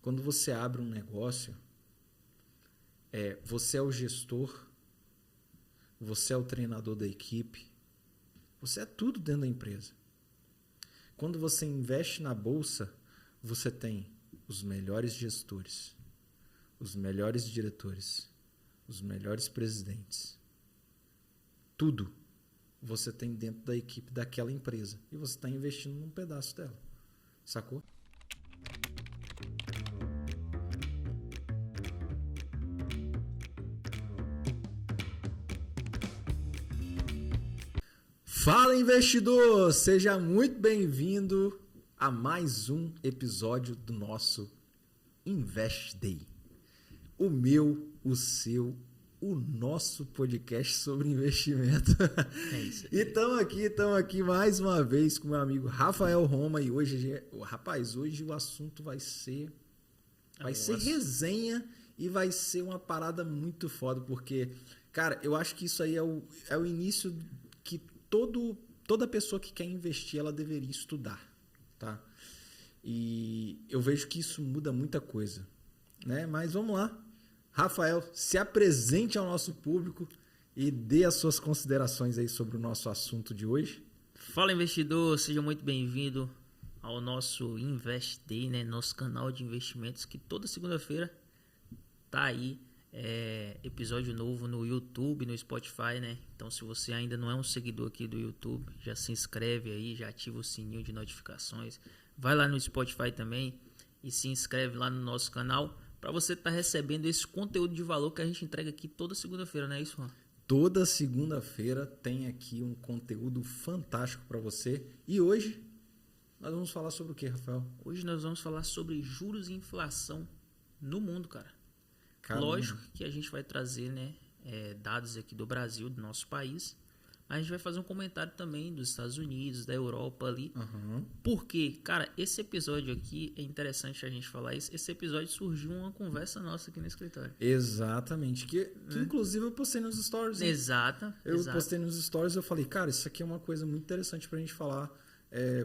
Quando você abre um negócio, você é o gestor, você é o treinador da equipe, você é tudo dentro da empresa. Quando você investe na bolsa, você tem os melhores gestores, os melhores diretores, os melhores presidentes. Tudo você tem dentro da equipe daquela empresa. E você está investindo num pedaço dela. Sacou? Fala, investidor! Seja muito bem-vindo a mais um episódio do nosso Invest Day. O meu, o seu, o nosso podcast sobre investimento. É isso. E estamos aqui mais uma vez com meu amigo Rafael Roma. E hoje o assunto vai ser resenha e vai ser uma parada muito foda, porque, cara, eu acho que isso aí é o início que toda pessoa que quer investir, ela deveria estudar, tá? E eu vejo que isso muda muita coisa, né? Mas vamos lá. Rafael, se apresente ao nosso público e dê as suas considerações aí sobre o nosso assunto de hoje. Fala, investidor, seja muito bem-vindo ao nosso Invest Day, né? Nosso canal de investimentos que toda segunda-feira tá aí. Episódio novo no YouTube, no Spotify, né? Então, se você ainda não é um seguidor aqui do YouTube, já se inscreve aí, já ativa o sininho de notificações. Vai lá no Spotify também e se inscreve lá no nosso canal para você estar recebendo esse conteúdo de valor que a gente entrega aqui toda segunda-feira, não é isso, Juan? Toda segunda-feira tem aqui um conteúdo fantástico para você. E hoje nós vamos falar sobre o que, Rafael? Hoje nós vamos falar sobre juros e inflação no mundo, cara. Caramba. Lógico que a gente vai trazer, né, dados aqui do Brasil, do nosso país, mas a gente vai fazer um comentário também dos Estados Unidos, da Europa ali. Uhum. Porque, cara, esse episódio aqui, é interessante a gente falar isso, esse episódio surgiu uma conversa nossa aqui no escritório. Exatamente, que inclusive eu postei nos stories. Né? Exato. Postei nos stories e eu falei, cara, isso aqui é uma coisa muito interessante pra gente falar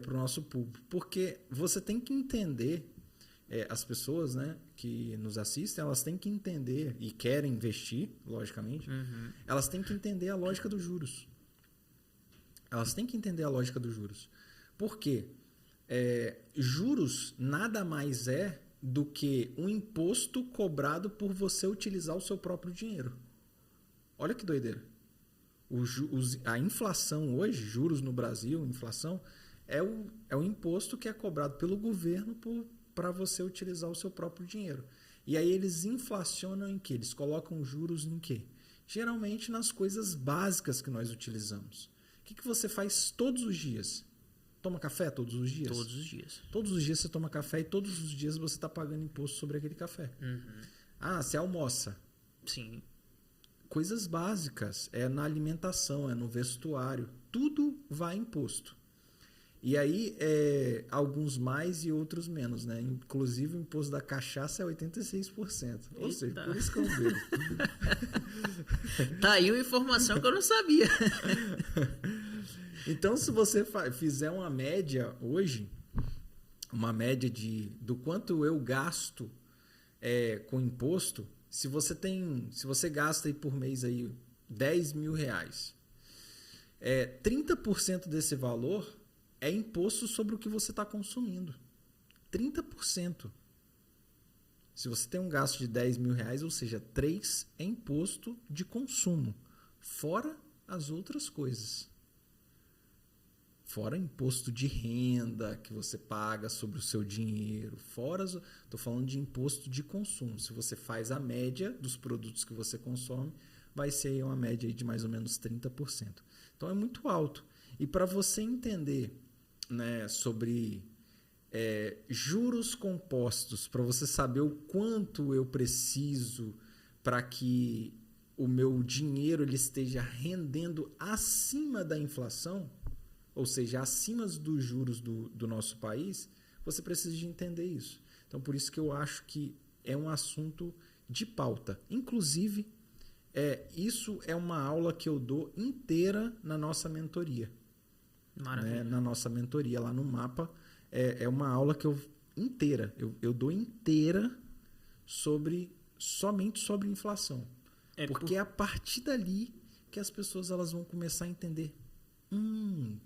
pro nosso público. Porque você tem que entender, as pessoas, né, que nos assistem, elas têm que entender e querem investir, logicamente, elas têm que entender a lógica dos juros. Elas têm que entender a lógica dos juros. Por quê? Juros nada mais é do que um imposto cobrado por você utilizar o seu próprio dinheiro. Olha que doideira. A inflação hoje, juros no Brasil, inflação, é o imposto que é cobrado pelo governo para você utilizar o seu próprio dinheiro. E aí eles inflacionam em quê? Eles colocam juros em quê? Geralmente nas coisas básicas que nós utilizamos. O que você faz todos os dias? Toma café todos os dias? Todos os dias. Todos os dias você toma café e todos os dias você está pagando imposto sobre aquele café. Você almoça. Sim. Coisas básicas. É na alimentação, é no vestuário. Tudo vai imposto. E aí, alguns mais e outros menos, né? Inclusive, o imposto da cachaça é 86%. Ou seja, por isso que eu bebo. Tá aí uma informação que eu não sabia. Então, se você fizer uma média hoje, uma média do quanto eu gasto com imposto, se você gasta aí por mês aí 10 mil reais, 30% desse valor é imposto sobre o que você está consumindo. 30%. Se você tem um gasto de 10 mil reais, ou seja, 3 é imposto de consumo. Fora as outras coisas. Fora imposto de renda que você paga sobre o seu dinheiro. Estou falando de imposto de consumo. Se você faz a média dos produtos que você consome, vai ser uma média aí de mais ou menos 30%. Então é muito alto. E para você entender, né, sobre juros compostos, para você saber o quanto eu preciso para que o meu dinheiro ele esteja rendendo acima da inflação, ou seja, acima dos juros do nosso país, você precisa de entender isso. Então, por isso que eu acho que é um assunto de pauta. Inclusive, isso é uma aula que eu dou inteira na nossa mentoria. Maravilha. Né? Na nossa mentoria lá no Mapa. É uma aula que inteira. Eu dou inteira somente sobre inflação. Porque é a partir dali que as pessoas elas vão começar a entender.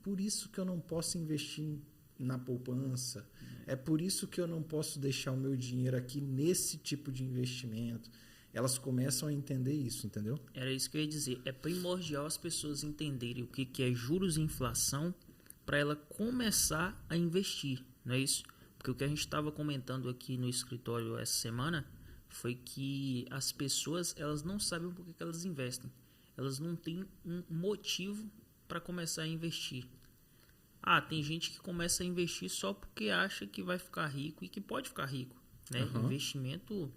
Por isso que eu não posso investir na poupança. É por isso que eu não posso deixar o meu dinheiro aqui nesse tipo de investimento. Elas começam a entender isso, entendeu? Era isso que eu ia dizer. É primordial as pessoas entenderem o que é juros e inflação para ela começar a investir, não é isso? Porque o que a gente estava comentando aqui no escritório essa semana foi que as pessoas elas não sabem por que elas investem. Elas não têm um motivo para começar a investir. Tem gente que começa a investir só porque acha que vai ficar rico e que pode ficar rico, né? Investimento,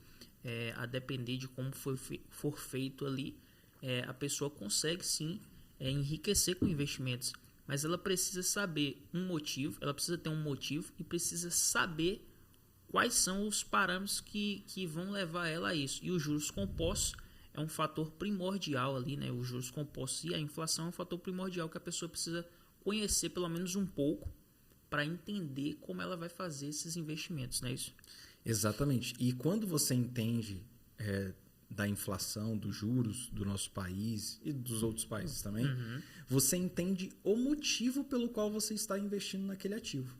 a depender de como for feito ali, a pessoa consegue sim enriquecer com investimentos. Mas ela precisa saber um motivo, ela precisa ter um motivo e precisa saber quais são os parâmetros que vão levar ela a isso. E os juros compostos é um fator primordial ali, né? Os juros compostos e a inflação é um fator primordial que a pessoa precisa conhecer pelo menos um pouco para entender como ela vai fazer esses investimentos, não é isso? Exatamente. E quando você entende da inflação, dos juros do nosso país e dos outros países também, você entende o motivo pelo qual você está investindo naquele ativo.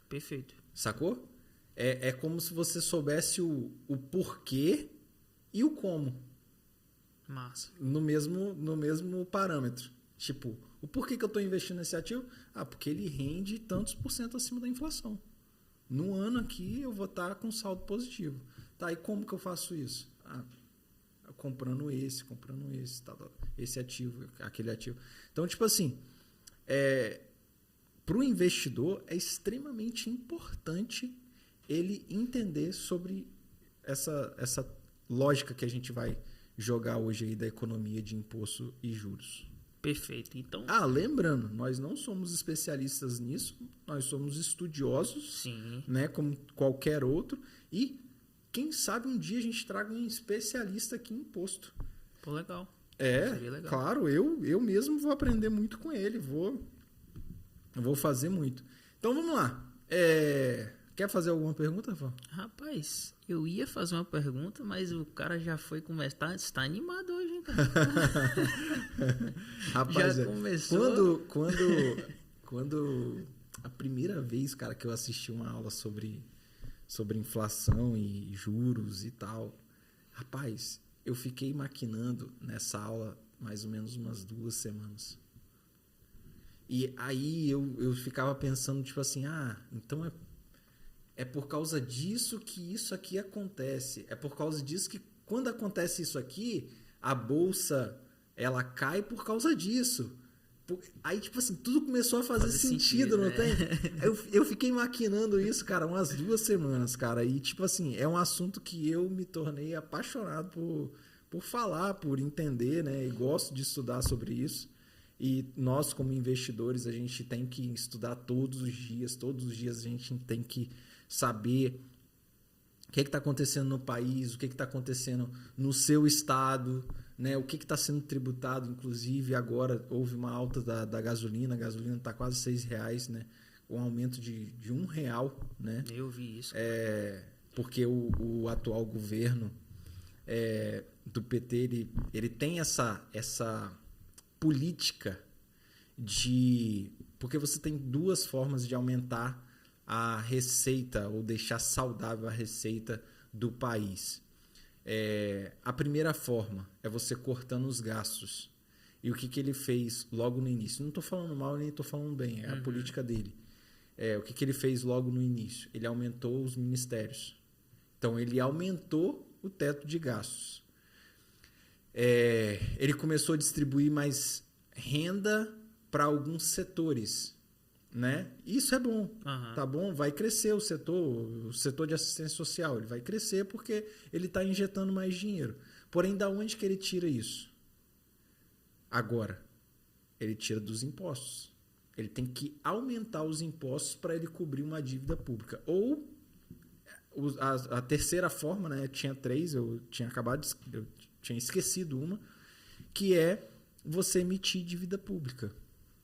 Perfeito. Sacou? É como se você soubesse o porquê e o como. Massa. No mesmo parâmetro. Tipo, o porquê que eu estou investindo nesse ativo? Porque ele rende tantos % acima da inflação. No ano aqui eu vou estar com saldo positivo. Tá, e como que eu faço isso? Comprando esse, esse ativo, aquele ativo. Então, tipo assim, para o investidor é extremamente importante ele entender sobre essa lógica que a gente vai jogar hoje aí da economia de imposto e juros. Perfeito. Então, lembrando, nós não somos especialistas nisso, nós somos estudiosos, sim, né, como qualquer outro, e quem sabe um dia a gente traga um especialista aqui em imposto. Pô, legal. Seria legal. Claro, eu mesmo vou aprender muito com ele, vou fazer muito. Então vamos lá. Quer fazer alguma pergunta, Rafa? Rapaz, eu ia fazer uma pergunta, mas o cara já foi começar. Você tá animado hoje, hein, cara? Rapaz, já começou. Quando a primeira vez, cara, que eu assisti uma aula sobre inflação e juros e tal, rapaz, eu fiquei maquinando nessa aula mais ou menos umas 2 semanas. E aí eu ficava pensando, tipo assim, então é por causa disso que isso aqui acontece. É por causa disso que quando acontece isso aqui, a bolsa ela cai por causa disso. Aí, tipo assim, tudo começou a fazer sentido, não tem? Eu fiquei maquinando isso, cara, umas 2 semanas, cara. E, tipo assim, é um assunto que eu me tornei apaixonado por falar, por entender, né? E gosto de estudar sobre isso. E nós, como investidores, a gente tem que estudar todos os dias a gente tem que saber o que está acontecendo no país, o que está acontecendo no seu estado, né? O que está sendo tributado. Inclusive, agora houve uma alta da gasolina, a gasolina está quase R$6, né? Um aumento de R$1, né? Eu vi isso. Porque o atual governo do PT, ele tem essa política porque você tem 2 formas de aumentar a receita ou deixar saudável a receita do país. A primeira forma é você cortando os gastos. E o que ele fez logo no início? Não estou falando mal nem estou falando bem, é a política dele. O que ele fez logo no início? Ele aumentou os ministérios. Então, ele aumentou o teto de gastos. Ele começou a distribuir mais renda para alguns setores, né? Isso é bom, tá bom? Vai crescer o setor de assistência social, ele vai crescer porque ele está injetando mais dinheiro. Porém, da onde que ele tira isso? Agora, ele tira dos impostos. Ele tem que aumentar os impostos para ele cobrir uma dívida pública. Ou a terceira forma, né? Tinha 3, eu tinha esquecido uma, que é você emitir dívida pública,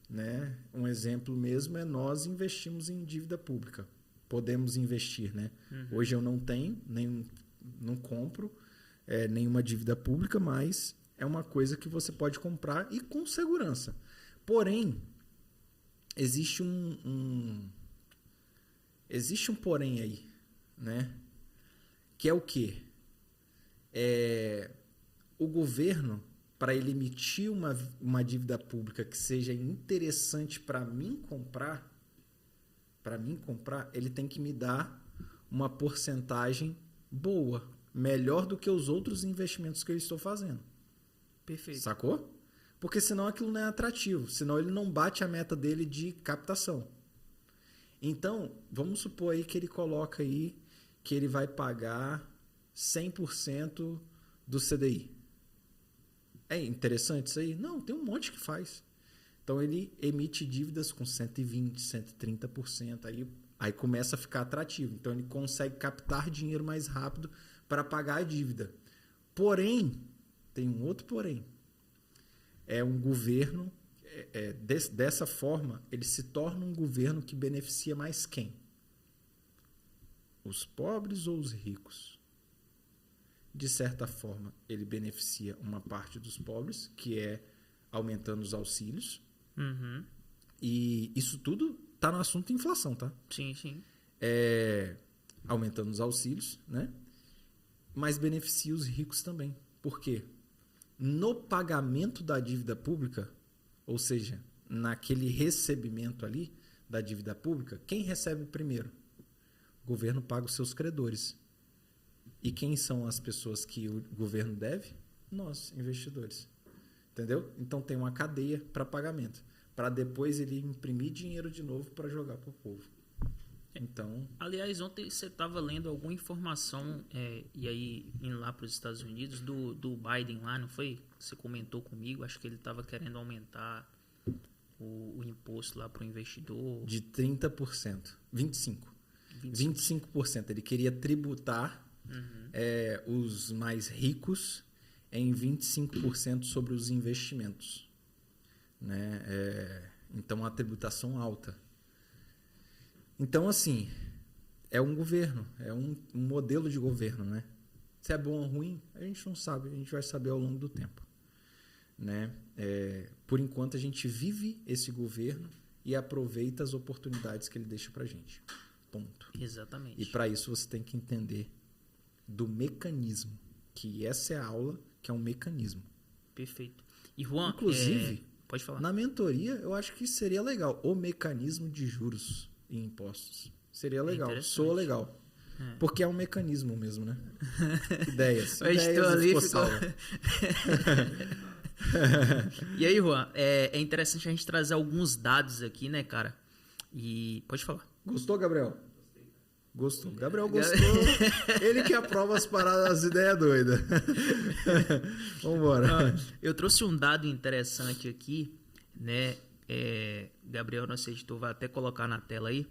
né? Um exemplo mesmo é nós investimos em dívida pública. podemos investir, né? Hoje eu não tenho, não compro nenhuma dívida pública, mas é uma coisa que você pode comprar e com segurança. Porém, existe existe um porém aí, né? Que é o quê? O governo, para ele emitir uma dívida pública que seja interessante para mim comprar, ele tem que me dar uma porcentagem boa, melhor do que os outros investimentos que eu estou fazendo. Perfeito. Sacou? Porque senão aquilo não é atrativo, senão ele não bate a meta dele de captação. Então, vamos supor aí que ele coloca aí que ele vai pagar 100% do CDI. É interessante isso aí? Não, tem um monte que faz. Então, ele emite dívidas com 120%, 130%. Aí começa a ficar atrativo. Então, ele consegue captar dinheiro mais rápido para pagar a dívida. Porém, tem um outro porém. É um governo, dessa forma, ele se torna um governo que beneficia mais quem? Os pobres ou os ricos? De certa forma, ele beneficia uma parte dos pobres, que é aumentando os auxílios. Uhum. E isso tudo está no assunto inflação, tá? Sim, sim. Aumentando os auxílios, né? Mas beneficia os ricos também. Por quê? No pagamento da dívida pública, ou seja, naquele recebimento ali da dívida pública, quem recebe primeiro? O governo paga os seus credores. E quem são as pessoas que o governo deve? Nós, investidores. Entendeu? Então tem uma cadeia para pagamento, para depois ele imprimir dinheiro de novo para jogar para o povo. Então, aliás, ontem você estava lendo alguma informação, e aí indo lá para os Estados Unidos, do Biden lá, não foi? Você comentou comigo, acho que ele estava querendo aumentar o imposto lá para o investidor. De 30%, 25%. Ele queria tributar os mais ricos em 25% sobre os investimentos. Né? Então, a tributação alta. Então, assim, é um governo, é um modelo de governo, né? Se é bom ou ruim, a gente não sabe, a gente vai saber ao longo do tempo. Né? Por enquanto, a gente vive esse governo e aproveita as oportunidades que ele deixa pra gente. Ponto. Exatamente. E para isso você tem que entender do mecanismo, que essa é a aula, que é um mecanismo. Perfeito. E Juan, inclusive, pode falar. Na mentoria, eu acho que seria legal o mecanismo de juros e impostos. Seria legal, soa legal. Porque é um mecanismo mesmo, né? Ideias. Eu estou ali, E aí, Juan, é interessante a gente trazer alguns dados aqui, né, cara? E pode falar. Gostou, Gabriel? Gostou. Gabriel gostou. Ele que aprova as paradas, as ideias doidas. Vambora. Eu trouxe um dado interessante aqui, né? Gabriel, nosso editor, vai até colocar na tela aí,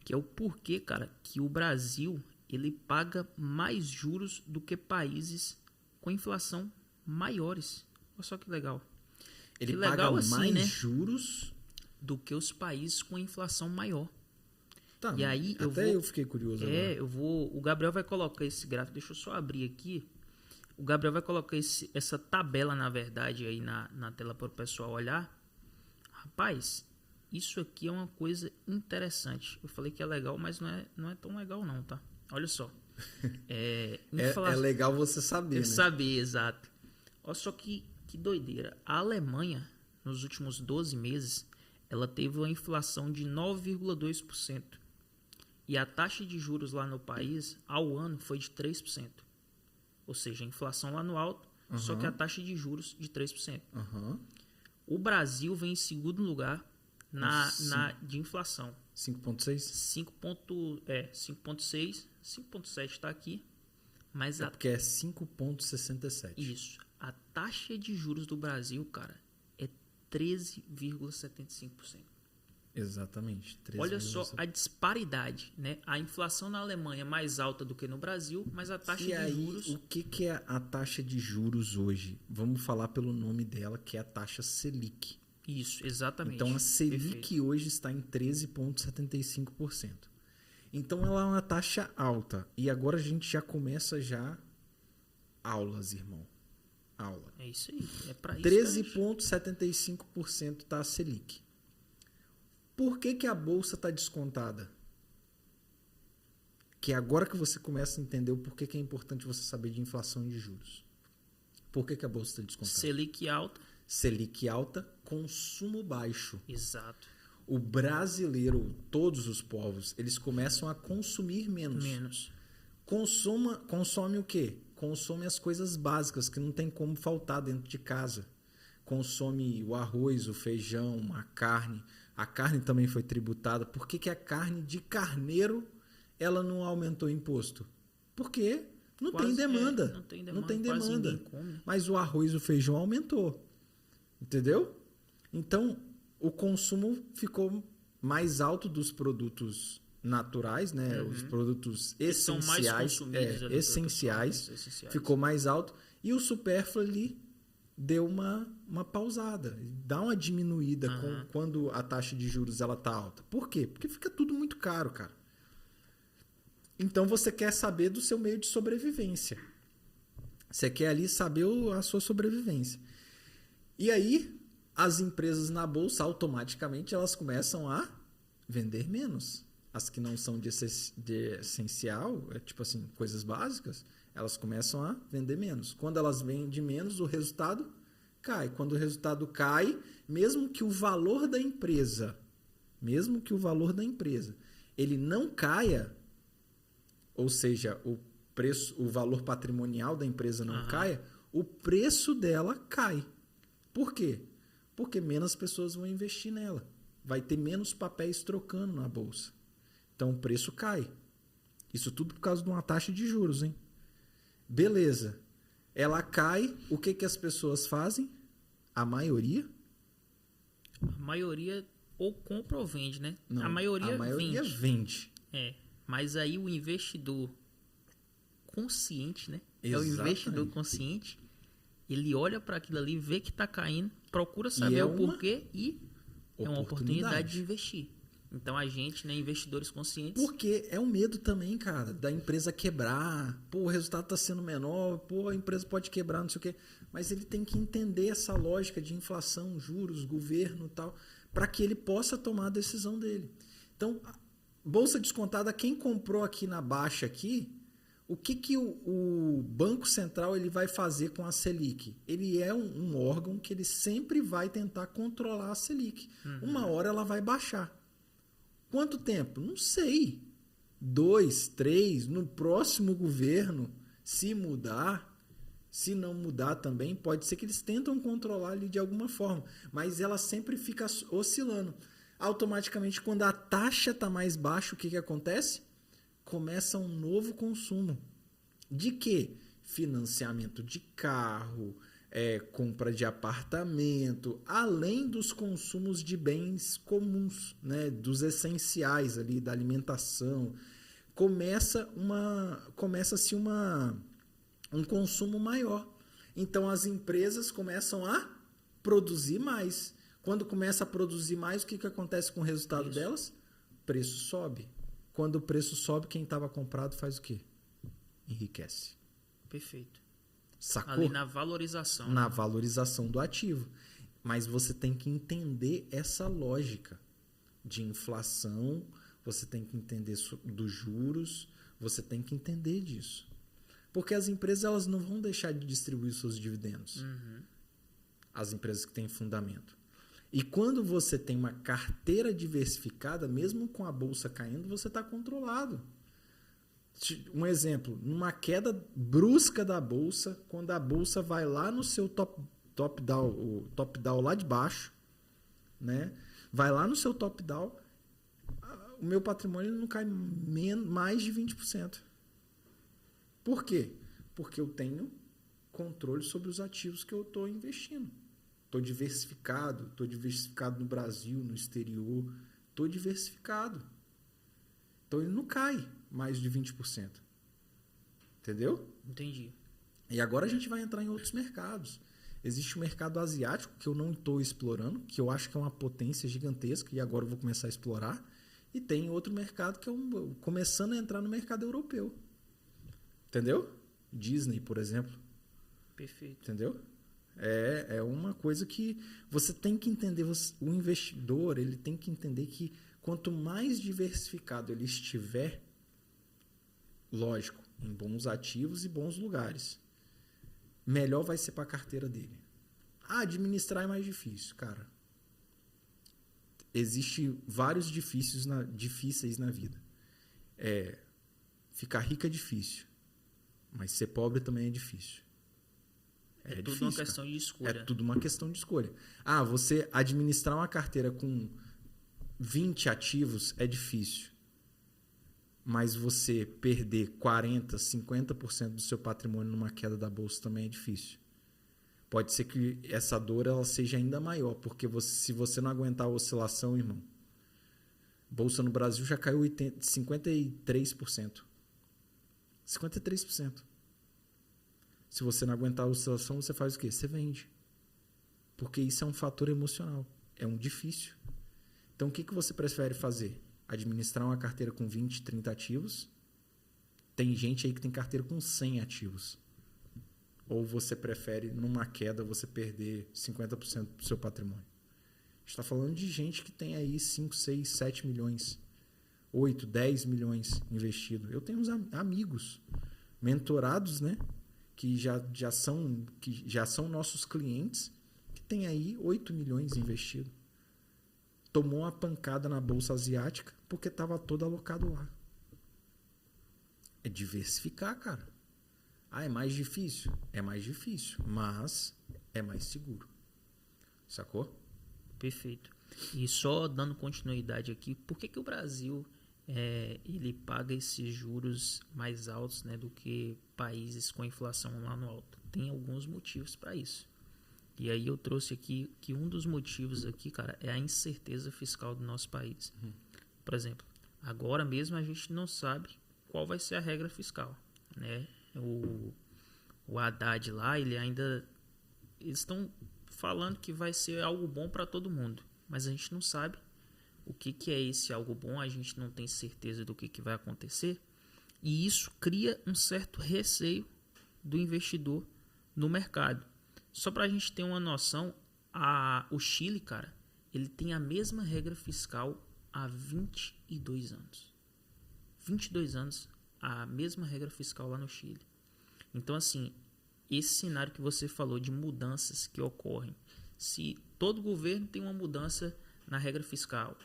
que é o porquê, cara, que o Brasil ele paga mais juros do que países com inflação maiores. Olha só que legal. Ele que paga legal assim, mais né? juros do que os países com inflação maior. Tá, e aí eu fiquei curioso agora. O Gabriel vai colocar esse gráfico, deixa eu só abrir aqui. O Gabriel vai colocar essa tabela, na verdade, aí na tela para o pessoal olhar. Rapaz, isso aqui é uma coisa interessante. Eu falei que é legal, mas não é tão legal não, tá? Olha só. É legal você saber, né? Saber, exato. Olha só que doideira. A Alemanha, nos últimos 12 meses, ela teve uma inflação de 9,2%. E a taxa de juros lá no país, ao ano, foi de 3%. Ou seja, a inflação lá no alto, só que a taxa de juros de 3%. O Brasil vem em segundo lugar de inflação. 5,6? 5,6. 5,7 está aqui. Mas porque é 5,67. Isso. A taxa de juros do Brasil, cara, é 13,75%. Exatamente. 13, olha só a disparidade, né? A inflação na Alemanha é mais alta do que no Brasil, mas a taxa de juros... O que é a taxa de juros hoje? Vamos falar pelo nome dela, que é a taxa Selic. Isso, exatamente. Então, a Selic hoje está em 13,75%. Então ela é uma taxa alta. E agora a gente já começa aulas, irmão. Aula. É isso aí. É para isso. 13,75% está a Selic. Por que a bolsa está descontada? Que é agora que você começa a entender o porquê que é importante você saber de inflação e de juros. Por que a bolsa está descontada? Selic alta. Selic alta, consumo baixo. Exato. O brasileiro, todos os povos, eles começam a consumir menos. Consome o quê? Consome as coisas básicas que não tem como faltar dentro de casa. Consome o arroz, o feijão, a carne. A carne também foi tributada. Por que a carne de carneiro ela não aumentou o imposto? Porque não tem demanda. Não tem demanda. Mas o arroz e o feijão aumentou. Entendeu? Então, o consumo ficou mais alto dos produtos naturais, né? Os produtos essenciais, ficou mais alto, e o supérfluo ali deu uma pausada, dá uma diminuída quando a taxa de juros ela tá alta. Por quê? Porque fica tudo muito caro, cara. Então você quer saber do seu meio de sobrevivência. Você quer ali saber a sua sobrevivência. E aí as empresas na bolsa automaticamente elas começam a vender menos. As que não são de essencial, tipo assim, coisas básicas, elas começam a vender menos. Quando elas vendem menos, o resultado cai. Quando o resultado cai, mesmo que o valor da empresa, ele não caia, ou seja, o valor patrimonial da empresa não caia, o preço dela cai. Por quê? Porque menos pessoas vão investir nela. Vai ter menos papéis trocando na bolsa. Então o preço cai. Isso tudo por causa de uma taxa de juros, hein? Beleza. Ela cai, o que as pessoas fazem? A maioria ou compra ou vende, né? Não, a maioria vende. Mas aí o investidor consciente, né? Exatamente. É o investidor consciente. Ele olha para aquilo ali, vê que está caindo, procura saber o porquê e é uma oportunidade de investir. Então a gente, né, investidores conscientes... Porque é um medo também, cara, da empresa quebrar. Pô, o resultado está sendo menor, pô, a empresa pode quebrar, não sei o quê. Mas ele tem que entender essa lógica de inflação, juros, governo e tal, para que ele possa tomar a decisão dele. Então, bolsa descontada, quem comprou aqui na baixa aqui, o que o Banco Central ele vai fazer com a Selic? Ele é um órgão que ele sempre vai tentar controlar a Selic. Uma hora ela vai baixar. Quanto tempo? Não sei. 2, 3, no próximo governo, se mudar, se não mudar também, pode ser que eles tentam controlar ali de alguma forma, mas ela sempre fica oscilando. Automaticamente, quando a taxa está mais baixa, o que acontece? Começa um novo consumo. De quê? Financiamento de carro, compra de apartamento, além dos consumos de bens comuns, né, dos essenciais ali, da alimentação. Começa-se um consumo maior. Então as empresas começam a produzir mais. Quando começa a produzir mais, o que acontece com o resultado delas? O preço sobe. Quando o preço sobe, quem estava comprado faz o quê? Enriquece. Perfeito. Sacou? Ali na valorização. Na valorização do ativo. Mas você tem que entender essa lógica de inflação, você tem que entender dos juros, você tem que entender disso. Porque as empresas elas não vão deixar de distribuir seus dividendos. As empresas que têm fundamento. E quando você tem uma carteira diversificada, mesmo com a bolsa caindo, você está controlado. Um exemplo, numa queda brusca da bolsa, quando a bolsa vai lá no seu top down lá de baixo, né? Vai lá no seu top down, o meu patrimônio não cai mais de 20%. Por quê? Porque eu tenho controle sobre os ativos que eu estou investindo. Estou diversificado no Brasil, no exterior, estou diversificado. Então ele não cai mais de 20%. Entendeu? Entendi. E agora a gente vai entrar em outros mercados. Existe o mercado asiático, que eu não estou explorando, que eu acho que é uma potência gigantesca, e agora eu vou começar a explorar. E tem outro mercado que é começando a entrar no mercado europeu. Entendeu? Disney, por exemplo. Perfeito. Entendeu? É uma coisa que você tem que entender. O investidor, ele tem que entender que quanto mais diversificado ele estiver, lógico, em bons ativos e bons lugares, melhor vai ser para a carteira dele. Administrar é mais difícil, cara. Existem vários difíceis na vida. Ficar rico é difícil, mas ser pobre também é difícil. É tudo uma questão de escolha. É tudo uma questão de escolha. Você administrar uma carteira com 20 ativos é difícil. Mas você perder 40%, 50% do seu patrimônio numa queda da bolsa também é difícil. Pode ser que essa dor ela seja ainda maior, porque se você não aguentar a oscilação, irmão, bolsa no Brasil já caiu 53%. 53%. Se você não aguentar a oscilação, você faz o quê? Você vende. Porque isso é um fator emocional. É um difícil. Então, o que você prefere fazer? Administrar uma carteira com 20, 30 ativos? Tem gente aí que tem carteira com 100 ativos. Ou você prefere, numa queda, você perder 50% do seu patrimônio? A gente está falando de gente que tem aí 5, 6, 7 milhões, 8, 10 milhões investido. Eu tenho uns amigos mentorados, né? Que já são nossos clientes, que tem aí 8 milhões investido. Tomou uma pancada na bolsa asiática porque estava todo alocado lá. É diversificar, cara. É mais difícil? É mais difícil, mas é mais seguro. Sacou? Perfeito. E só dando continuidade aqui, por que o Brasil ele paga esses juros mais altos, né, do que países com inflação lá no alto? Tem alguns motivos para isso. E aí eu trouxe aqui que um dos motivos aqui, cara, é a incerteza fiscal do nosso país. Por exemplo, agora mesmo a gente não sabe qual vai ser a regra fiscal, né? O Haddad lá, eles estão falando que vai ser algo bom para todo mundo, mas a gente não sabe o que é esse algo bom, a gente não tem certeza do que vai acontecer, e isso cria um certo receio do investidor no mercado. Só para a gente ter uma noção, o Chile, cara, ele tem a mesma regra fiscal há 22 anos. 22 anos, a mesma regra fiscal lá no Chile. Então, assim, esse cenário que você falou de mudanças que ocorrem, se todo governo tem uma mudança na regra fiscal,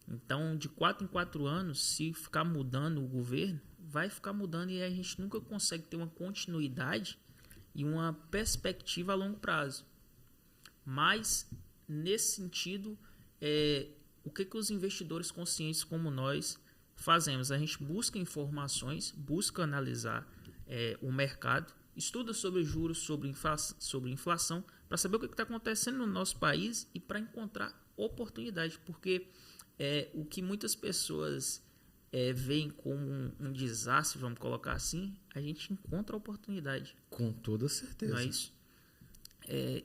então, de 4 em 4 anos, se ficar mudando o governo, vai ficar mudando e a gente nunca consegue ter uma continuidade e uma perspectiva a longo prazo. Mas, nesse sentido, o que os investidores conscientes como nós fazemos? A gente busca informações, busca analisar o mercado, estuda sobre juros, sobre inflação, para saber o que está acontecendo no nosso país e para encontrar oportunidade, porque o que muitas pessoas veem como um desastre, vamos colocar assim, a gente encontra oportunidade. Com toda certeza. Não é isso?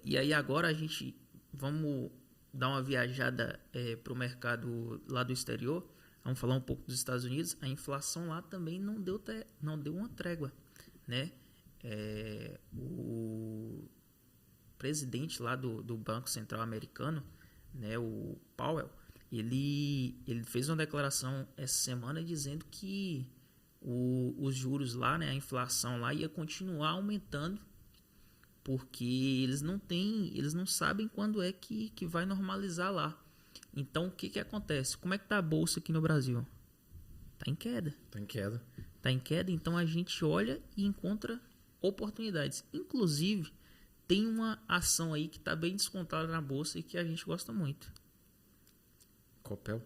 E aí agora vamos dar uma viajada para o mercado lá do exterior, vamos falar um pouco dos Estados Unidos. A inflação lá também não deu uma trégua, né? O presidente lá do Banco Central americano, né, o Powell, ele fez uma declaração essa semana dizendo que os juros lá, né, a inflação lá ia continuar aumentando, porque eles não sabem quando é que vai normalizar lá. Então, o que acontece? Como é que tá a bolsa aqui no Brasil? Tá em queda. Tá em queda, então a gente olha e encontra oportunidades. Inclusive, tem uma ação aí que está bem descontada na bolsa e que a gente gosta muito. Copel.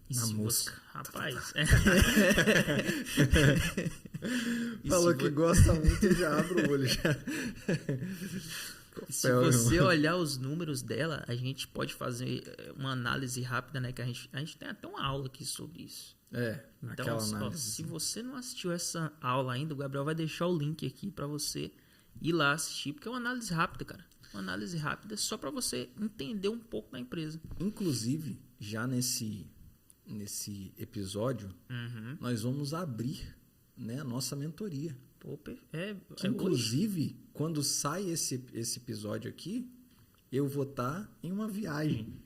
Na mosca. Rapaz. Falou que gosta muito, já abre o olho. Se você olhar os números dela, a gente pode fazer uma análise rápida, né? Que a gente tem até uma aula aqui sobre isso. Então, se você não assistiu essa aula ainda, o Gabriel vai deixar o link aqui para você ir lá assistir, porque é uma análise rápida, cara. Uma análise rápida só para você entender um pouco da empresa. Inclusive, já nesse episódio, nós vamos abrir, né, a nossa mentoria. Pô, Que, inclusive, quando sai esse episódio aqui, eu vou estar em uma viagem.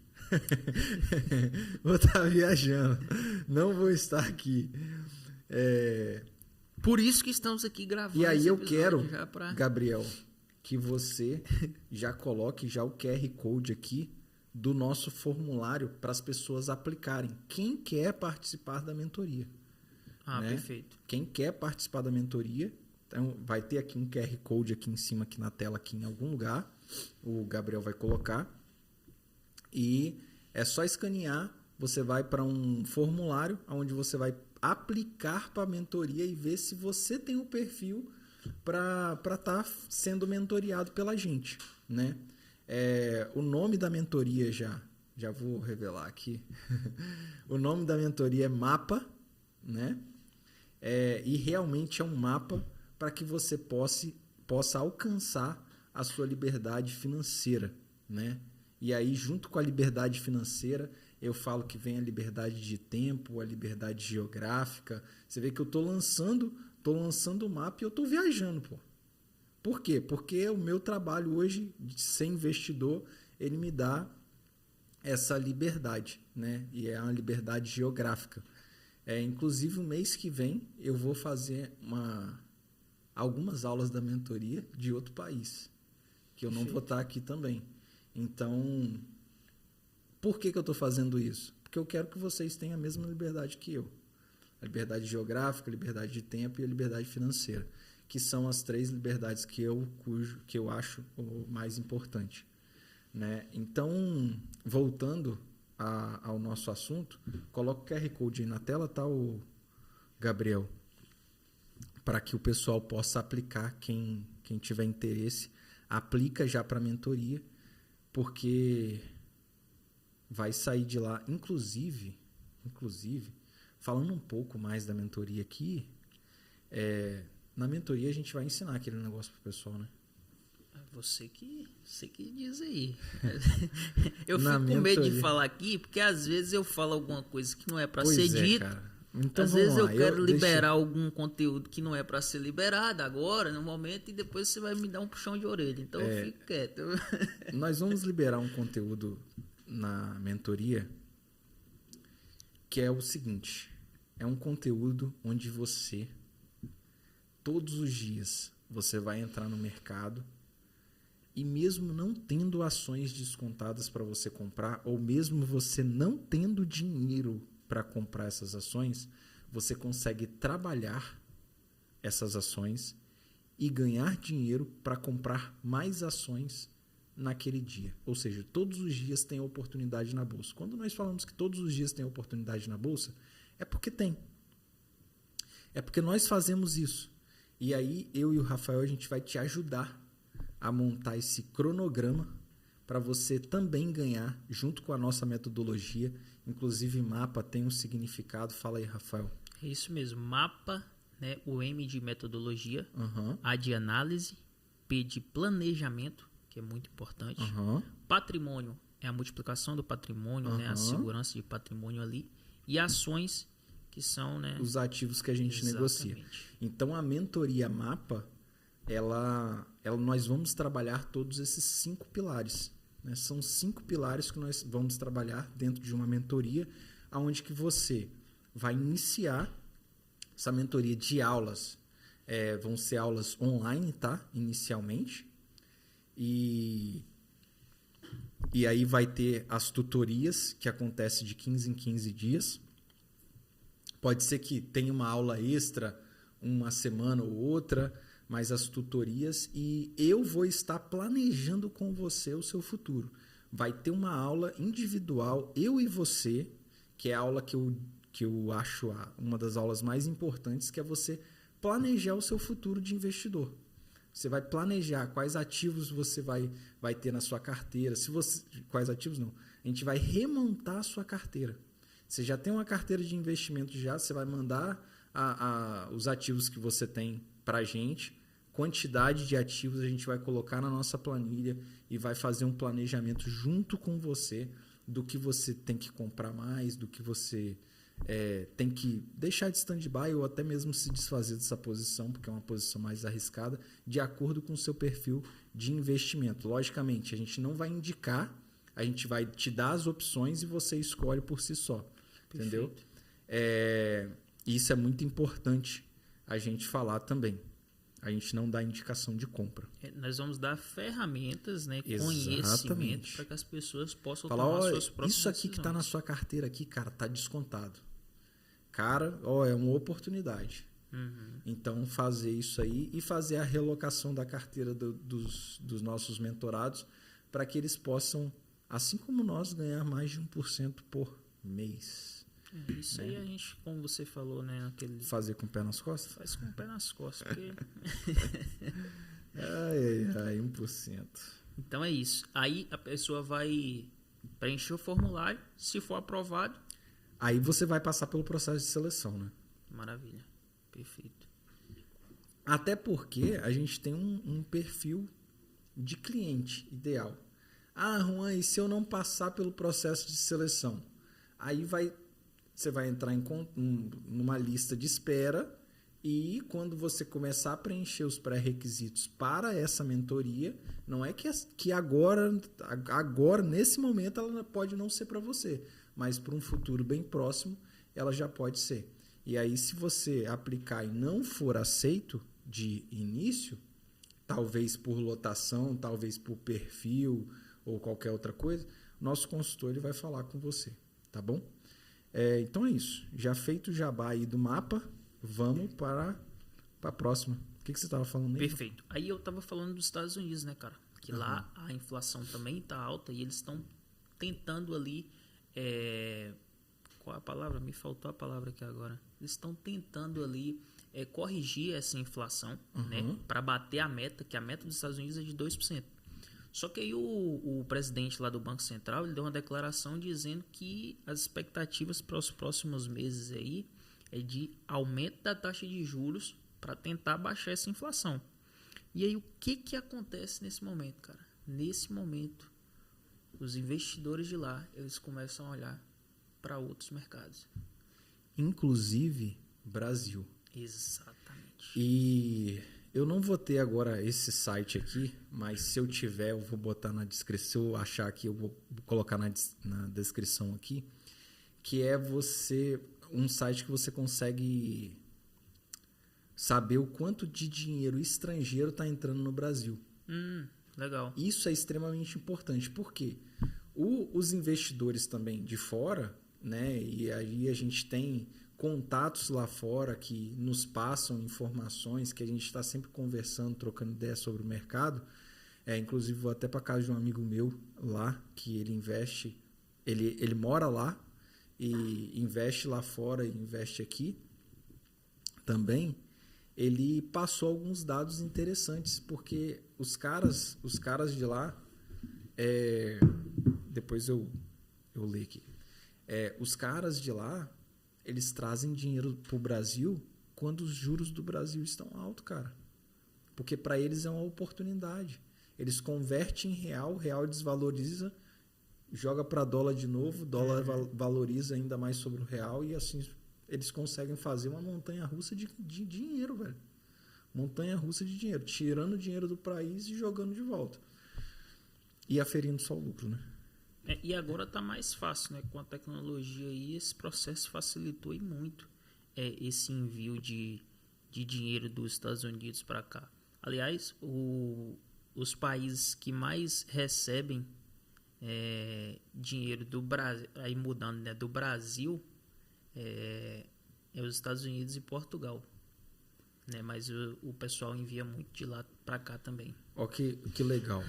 Vou estar viajando. Não vou estar aqui. Por isso que estamos aqui gravando. E aí eu quero, pra... Gabriel, que você já coloque já o QR Code aqui do nosso formulário para as pessoas aplicarem. Quem quer participar da mentoria. Ah, né? Perfeito. Quem quer participar da mentoria, então vai ter aqui um QR Code aqui em cima, aqui na tela, aqui em algum lugar. O Gabriel vai colocar. E é só escanear, você vai para um formulário onde você vai aplicar para a mentoria e ver se você tem o perfil para estar sendo mentoriado pela gente, né? O nome da mentoria já vou revelar aqui. O nome da mentoria é Mapa, né? E realmente é um mapa para que você possa alcançar a sua liberdade financeira, né? E aí, junto com a liberdade financeira, eu falo que vem a liberdade de tempo, a liberdade geográfica. Você vê que eu estou lançando o mapa e eu estou viajando, pô. Por quê? Porque o meu trabalho hoje, de ser investidor, ele me dá essa liberdade, né? E é uma liberdade geográfica. Inclusive, o mês que vem, eu vou fazer algumas aulas da mentoria de outro país, que eu não vou estar aqui também. Então, por que eu estou fazendo isso? Porque eu quero que vocês tenham a mesma liberdade que eu. A liberdade geográfica, a liberdade de tempo e a liberdade financeira, que são as 3 liberdades que eu acho o mais importante, né? Então, voltando ao nosso assunto, coloca o QR Code aí na tela, tá, o Gabriel? Para que o pessoal possa aplicar, quem tiver interesse, aplica já para a mentoria, porque vai sair de lá, inclusive, falando um pouco mais da mentoria aqui, na mentoria a gente vai ensinar aquele negócio pro pessoal, né? Você que diz aí. Eu fico com medo de falar aqui, porque às vezes eu falo alguma coisa que não é para ser dito. Cara. Então, às vezes eu quero liberar algum conteúdo que não é para ser liberado agora, no momento, e depois você vai me dar um puxão de orelha. Então eu fico quieto. Nós vamos liberar um conteúdo na mentoria que é o seguinte: é um conteúdo onde você, todos os dias, você vai entrar no mercado e, mesmo não tendo ações descontadas para você comprar, ou mesmo você não tendo dinheiro para comprar essas ações, você consegue trabalhar essas ações e ganhar dinheiro para comprar mais ações naquele dia. Ou seja, todos os dias tem oportunidade na bolsa. Quando nós falamos que todos os dias tem oportunidade na bolsa, é porque tem. É porque nós fazemos isso. E aí, eu e o Rafael, a gente vai te ajudar a montar esse cronograma para você também ganhar, junto com a nossa metodologia. Inclusive, mapa tem um significado. Fala aí, Rafael. É isso mesmo. Mapa, né? O M de metodologia, A de análise, P de planejamento, que é muito importante. Patrimônio é a multiplicação do patrimônio, né? A segurança de patrimônio ali. E ações, que são, né, os ativos que a gente negocia. Então, a mentoria Mapa, nós vamos trabalhar todos esses 5 pilares. Né? São 5 pilares que nós vamos trabalhar dentro de uma mentoria, onde que você vai iniciar essa mentoria de aulas. Vão ser aulas online, tá? Inicialmente. E aí vai ter as tutorias, que acontecem de 15 em 15 dias. Pode ser que tenha uma aula extra uma semana ou outra, mas as tutorias, e eu vou estar planejando com você o seu futuro. Vai ter uma aula individual, eu e você, que é a aula que eu acho uma das aulas mais importantes, que é você planejar o seu futuro de investidor. Você vai planejar quais ativos você vai ter na sua carteira. Quais ativos não? A gente vai remontar a sua carteira. Você já tem uma carteira de investimento você vai mandar os ativos que você tem para a gente. Quantidade de ativos a gente vai colocar na nossa planilha e vai fazer um planejamento junto com você do que você tem que comprar mais, do que você tem que deixar de stand-by ou até mesmo se desfazer dessa posição, porque é uma posição mais arriscada, de acordo com o seu perfil de investimento. Logicamente, a gente não vai indicar, a gente vai te dar as opções e você escolhe por si só. Entendeu? Isso é muito importante a gente falar também. A gente não dá indicação de compra. Nós vamos dar ferramentas, né, Exatamente. conhecimento para que as pessoas possam falar, tomar suas próprias isso aqui decisões. que está na sua carteira aqui, cara, tá descontado. Cara, é uma oportunidade. Então, fazer isso aí e fazer a relocação da carteira dos nossos mentorados para que eles possam, assim como nós, ganhar mais de 1% por mês. Isso aí a gente, como você falou, né? Fazer com o pé nas costas? Faz com o pé nas costas. Porque... ai, 1%. Então é isso. Aí a pessoa vai preencher o formulário, se for aprovado. Aí você vai passar pelo processo de seleção, né? Maravilha. Perfeito. Até porque a gente tem um perfil de cliente ideal. Juan, e se eu não passar pelo processo de seleção? Aí você vai entrar numa lista de espera e quando você começar a preencher os pré-requisitos para essa mentoria, não é que agora, nesse momento, ela pode não ser para você, mas para um futuro bem próximo, ela já pode ser. E aí, se você aplicar e não for aceito de início, talvez por lotação, talvez por perfil ou qualquer outra coisa, nosso consultor ele vai falar com você, tá bom? Então é isso. Já feito o jabá aí do mapa, vamos para a próxima. O que você estava falando aí? Perfeito. Aí eu estava falando dos Estados Unidos, né, cara? Que lá a inflação também está alta e eles estão tentando ali... Qual a palavra? Me faltou a palavra aqui agora. Eles estão tentando ali corrigir essa inflação, né? Para bater a meta, que a meta dos Estados Unidos é de 2%. Só que aí o presidente lá do Banco Central ele deu uma declaração dizendo que as expectativas para os próximos meses aí é de aumento da taxa de juros para tentar baixar essa inflação. E aí o que acontece nesse momento, cara? Nesse momento, os investidores de lá eles começam a olhar para outros mercados. Inclusive Brasil. Exatamente. E... eu não vou ter agora esse site aqui, mas se eu tiver, eu vou botar na descrição. Se eu achar aqui, eu vou colocar na descrição aqui. Que é um site que você consegue saber o quanto de dinheiro estrangeiro está entrando no Brasil. Legal. Isso é extremamente importante. Por quê? Os investidores também de fora, né? E aí a gente tem contatos lá fora que nos passam informações, que a gente está sempre conversando, trocando ideias sobre o mercado. Inclusive, vou até para casa de um amigo meu lá, que ele investe, ele mora lá e investe lá fora e investe aqui também. Ele passou alguns dados interessantes, porque os caras de lá, depois eu leio aqui, os caras de lá, eles trazem dinheiro para o Brasil quando os juros do Brasil estão altos, cara. Porque para eles é uma oportunidade. Eles convertem em real, o real desvaloriza, joga para dólar de novo, dólar valoriza ainda mais sobre o real e assim eles conseguem fazer uma montanha-russa de dinheiro, velho. Montanha-russa de dinheiro, tirando o dinheiro do país e jogando de volta. E aferindo só o lucro, né? E agora está mais fácil, né? Com a tecnologia aí, esse processo facilitou e muito esse envio de dinheiro dos Estados Unidos para cá. Aliás, os países que mais recebem dinheiro do Brasil, aí mudando, né, do Brasil, é os Estados Unidos e Portugal. Né? Mas o pessoal envia muito de lá para cá também. Ó, que legal.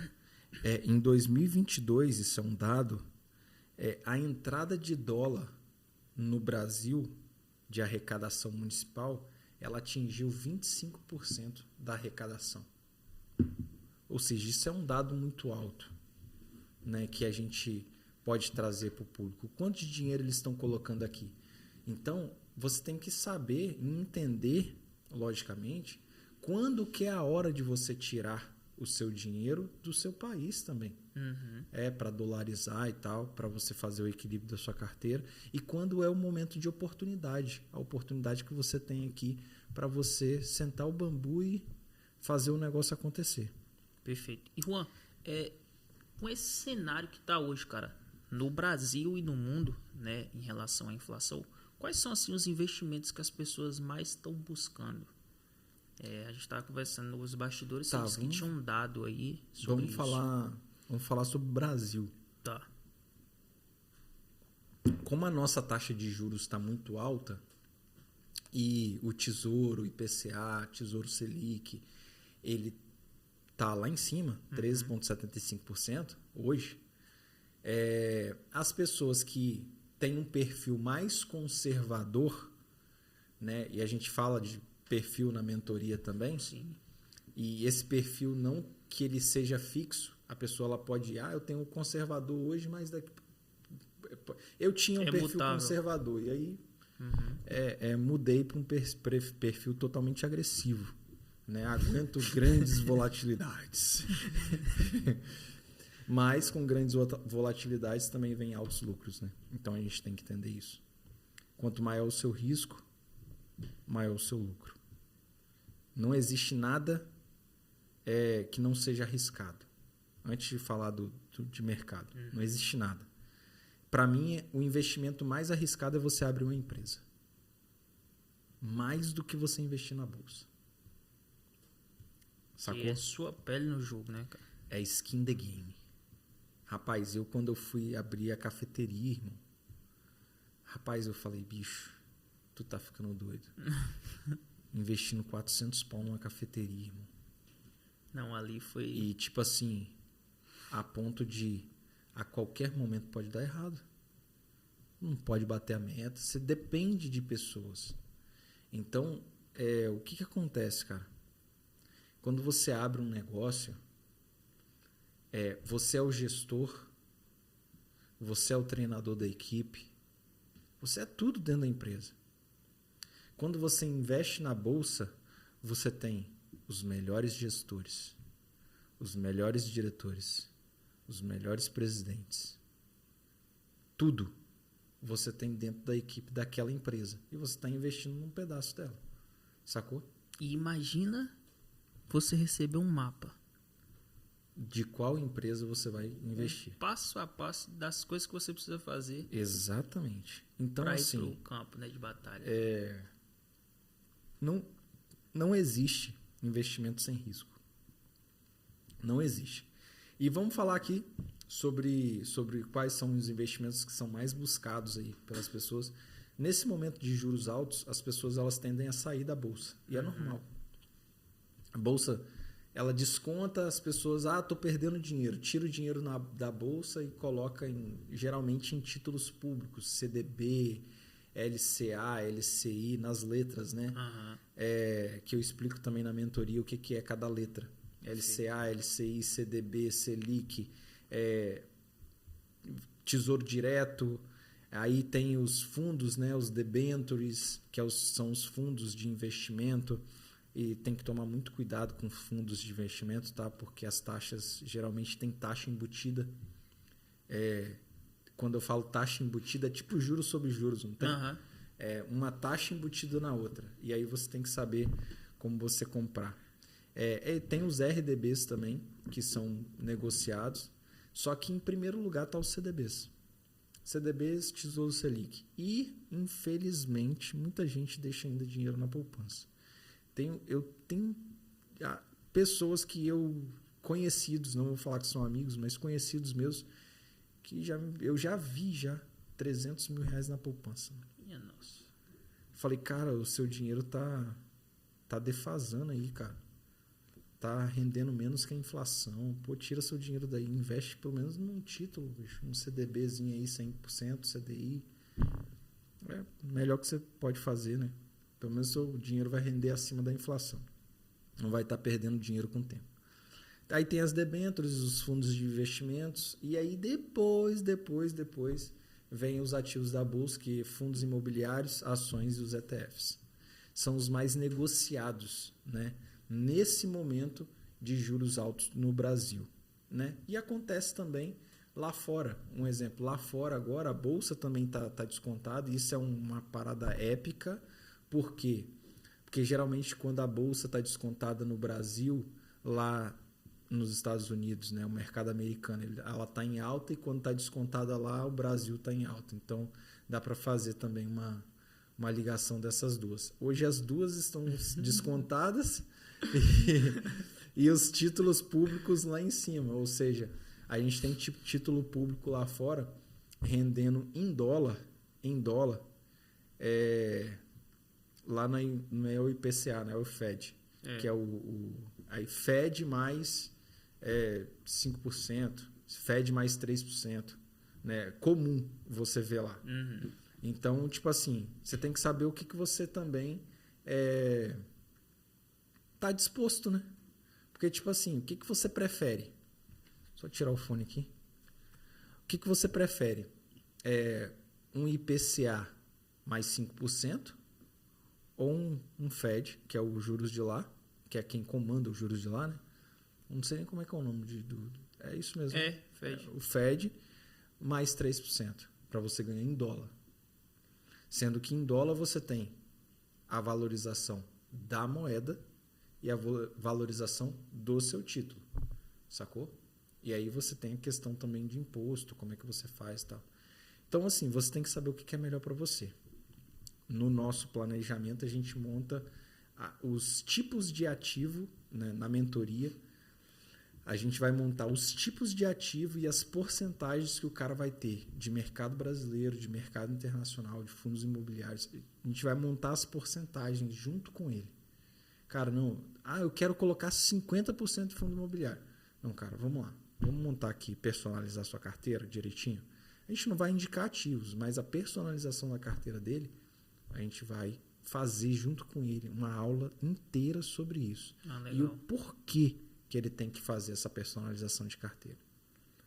Em 2022, isso é um dado, a entrada de dólar no Brasil, de arrecadação municipal, ela atingiu 25% da arrecadação. Ou seja, isso é um dado muito alto, né, que a gente pode trazer para o público. Quanto de dinheiro eles estão colocando aqui? Então, você tem que saber e entender, logicamente, quando que é a hora de você tirar o seu dinheiro do seu país também. Para dolarizar e tal, para você fazer o equilíbrio da sua carteira. E quando é o momento de oportunidade, a oportunidade que você tem aqui para você sentar o bambu e fazer o negócio acontecer. Perfeito. E Juan, com esse cenário que está hoje, cara, no Brasil e no mundo, né, em relação à inflação, quais são assim os investimentos que as pessoas mais estão buscando? A gente estava conversando nos bastidores, você disse que tinha um dado aí sobre isso. Vamos falar sobre o Brasil. Tá. Como a nossa taxa de juros está muito alta e o Tesouro, IPCA, Tesouro Selic, ele está lá em cima, 13,75% hoje, as pessoas que têm um perfil mais conservador, né, e a gente fala de perfil na mentoria também, sim, e esse perfil não que ele seja fixo, a pessoa ela pode ir, eu tenho um conservador hoje, mas daqui eu tinha um perfil mutável. conservador e aí mudei para um perfil totalmente agressivo, né? Aguento grandes volatilidades. Mas com grandes volatilidades também vem altos lucros, né? Então a gente tem que entender isso. Quanto maior o seu risco, maior o seu lucro. Não existe nada que não seja arriscado. Antes de falar de mercado, não existe nada. Para mim, o investimento mais arriscado é você abrir uma empresa. Mais do que você investir na bolsa. Sacou? E é sua pele no jogo, né, cara? É skin the game. Rapaz, quando eu fui abrir a cafeteria, irmão, eu falei, bicho, tu tá ficando doido. Investindo 400 pau numa cafeteria, irmão. Não, ali foi... E tipo assim, a ponto de a qualquer momento pode dar errado. Não pode bater a meta. Você depende de pessoas. Então, o que acontece, cara? Quando você abre um negócio, você é o gestor, você é o treinador da equipe, você é tudo dentro da empresa. Quando você investe na bolsa, você tem os melhores gestores, os melhores diretores, os melhores presidentes. Tudo você tem dentro da equipe daquela empresa. E você está investindo num pedaço dela. Sacou? E imagina você receber um mapa. De qual empresa você vai investir. Passo a passo das coisas que você precisa fazer. Exatamente. Então, pra ir assim, pro campo, né, de batalha. Não existe investimento sem risco. Não existe. E vamos falar aqui sobre quais são os investimentos que são mais buscados aí pelas pessoas. Nesse momento de juros altos, as pessoas elas tendem a sair da bolsa. E é normal. A bolsa, ela desconta as pessoas, tô perdendo dinheiro. Tira o dinheiro da bolsa e coloca geralmente em títulos públicos, CDB, LCA, LCI, nas letras, né? Que eu explico também na mentoria o que é cada letra. LCA, LCI, CDB, Selic, Tesouro Direto. Aí tem os fundos, né? Os debentures, que são os fundos de investimento. E tem que tomar muito cuidado com fundos de investimento, tá? Porque as taxas, geralmente tem taxa embutida. Quando eu falo taxa embutida, é tipo juros sobre juros, não tem? Uma taxa embutida na outra. E aí você tem que saber como você comprar. Tem os RDBs também, que são negociados. Só que em primeiro lugar está os CDBs. CDBs, Tesouro Selic. E, infelizmente, muita gente deixa ainda dinheiro na poupança. Eu tenho pessoas que conhecidos, não vou falar que são amigos, mas conhecidos meus, que eu já vi 300 mil reais na poupança. Minha nossa. Falei, cara, o seu dinheiro tá defasando aí, cara. Tá rendendo menos que a inflação. Pô, tira seu dinheiro daí, investe pelo menos num título, bicho, um CDBzinho aí, 100%, CDI. É o melhor que você pode fazer, né? Pelo menos o dinheiro vai render acima da inflação. Não vai estar perdendo dinheiro com o tempo. Aí tem as debêntures, os fundos de investimentos. E aí depois vem os ativos da bolsa, que fundos imobiliários, ações e os ETFs. São os mais negociados, né? Nesse momento de juros altos no Brasil. né? E acontece também lá fora. Um exemplo, lá fora agora a bolsa também tá descontada, e isso é uma parada épica. Por quê? Porque geralmente quando a bolsa está descontada no Brasil, lá nos Estados Unidos, né, o mercado americano, ela está em alta, e quando está descontada lá, o Brasil está em alta. Então dá para fazer também uma ligação dessas duas. Hoje as duas estão descontadas e os títulos públicos lá em cima. Ou seja, a gente tem título público lá fora rendendo em dólar, lá não é o IPCA, né? É o FED, que é aí FED mais 5%, FED mais 3%, né? Comum você vê lá. Uhum. Então, tipo assim, você tem que saber o que você também tá disposto, né? Porque, tipo assim, o que você prefere? Só tirar o fone aqui. O que você prefere? Um IPCA mais 5% ou um FED, que é o juros de lá, que é quem comanda os juros de lá, né? Não sei nem como é que é o nome é isso mesmo. FED. O FED mais 3% para você ganhar em dólar. Sendo que em dólar você tem a valorização da moeda e a valorização do seu título. Sacou? E aí você tem a questão também de imposto, como é que você faz e tal. Então, assim, você tem que saber o que é melhor para você. No nosso planejamento, a gente monta os tipos de ativo, né, na mentoria. A gente vai montar os tipos de ativo e as porcentagens que o cara vai ter de mercado brasileiro, de mercado internacional, de fundos imobiliários. A gente vai montar as porcentagens junto com ele. Cara, não... eu quero colocar 50% de fundo imobiliário. Não, cara, vamos lá. Vamos montar aqui, personalizar a sua carteira direitinho. A gente não vai indicar ativos, mas a personalização da carteira dele, a gente vai fazer junto com ele uma aula inteira sobre isso. E o porquê que ele tem que fazer essa personalização de carteira.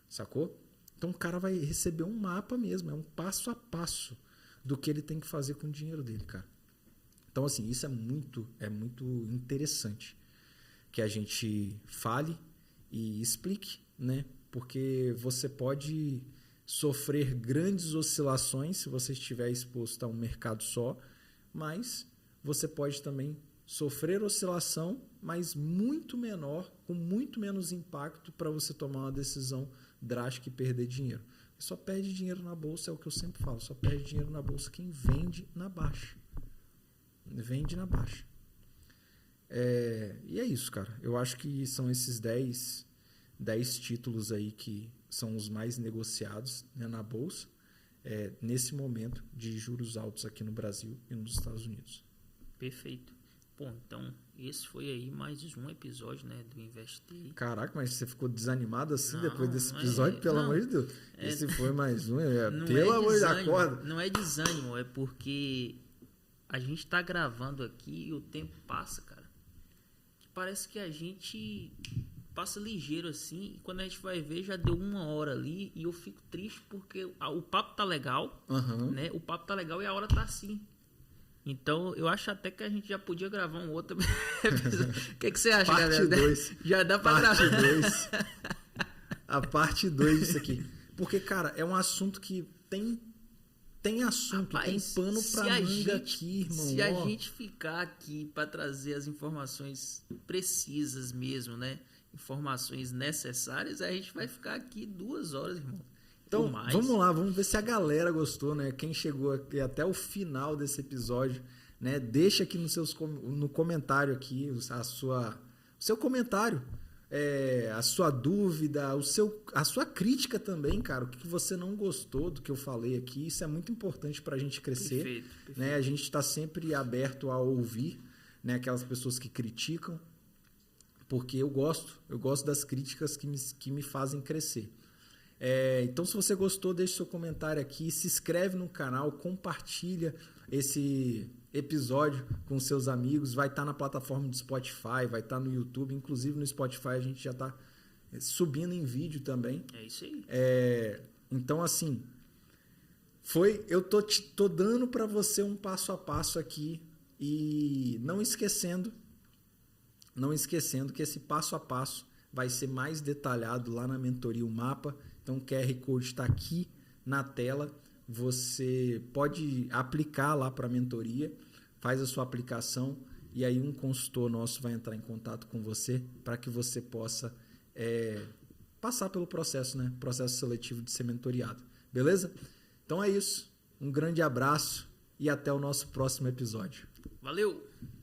Sacou? Então o cara vai receber um mapa mesmo, é um passo a passo do que ele tem que fazer com o dinheiro dele, cara. Então, assim, isso é muito interessante que a gente fale e explique, né? Porque você pode sofrer grandes oscilações se você estiver exposto a um mercado só, mas você pode também sofrer oscilação, mas muito menor, com muito menos impacto para você tomar uma decisão drástica e perder dinheiro. Só perde dinheiro na bolsa, é o que eu sempre falo, só perde dinheiro na bolsa quem vende na baixa. Vende na baixa. E é isso, cara. Eu acho que são esses 10 títulos aí que são os mais negociados, né, na bolsa, nesse momento de juros altos aqui no Brasil e nos Estados Unidos. Perfeito. Bom, então esse foi aí mais um episódio, né, do InvestDay. Caraca, mas você ficou desanimado assim depois desse episódio? Pelo amor de Deus. Esse foi mais um. Pelo amor de acorda. Não é desânimo, é porque a gente tá gravando aqui e o tempo passa, cara. Parece que a gente passa ligeiro assim, e quando a gente vai ver já deu 1 hora ali, e eu fico triste porque o papo tá legal, né? O papo tá legal e a hora tá assim. Então, eu acho até que a gente já podia gravar um outro episódio. O que você acha, galera? Parte 2. Já dá pra gravar. Parte 2. A parte 2 disso aqui. Porque, cara, é um assunto que tem assunto, rapaz, tem pano pra manga aqui, irmão. Se a gente ficar aqui pra trazer as informações precisas mesmo, né? Informações necessárias, a gente vai ficar aqui 2 horas, irmão. Então, vamos lá, vamos ver se a galera gostou, né? Quem chegou aqui até o final desse episódio, né? Deixa aqui no comentário aqui o seu comentário, a sua dúvida, a sua crítica também, cara. O que você não gostou do que eu falei aqui, isso é muito importante para a gente crescer. Perfeito. Né? A gente está sempre aberto a ouvir, né, aquelas pessoas que criticam, porque eu gosto das críticas que me fazem crescer. Então, se você gostou, deixe seu comentário aqui, se inscreve no canal, compartilha esse episódio com seus amigos, vai estar na plataforma do Spotify, vai estar no YouTube, inclusive no Spotify a gente já está subindo em vídeo também. É isso aí. Então, assim, eu tô dando para você um passo a passo aqui, e não esquecendo que esse passo a passo vai ser mais detalhado lá na mentoria o mapa. Então o QR Code está aqui na tela. Você pode aplicar lá para a mentoria, faz a sua aplicação e aí um consultor nosso vai entrar em contato com você para que você possa passar pelo processo, né? Processo seletivo de ser mentoriado. Beleza? Então é isso. Um grande abraço e até o nosso próximo episódio. Valeu!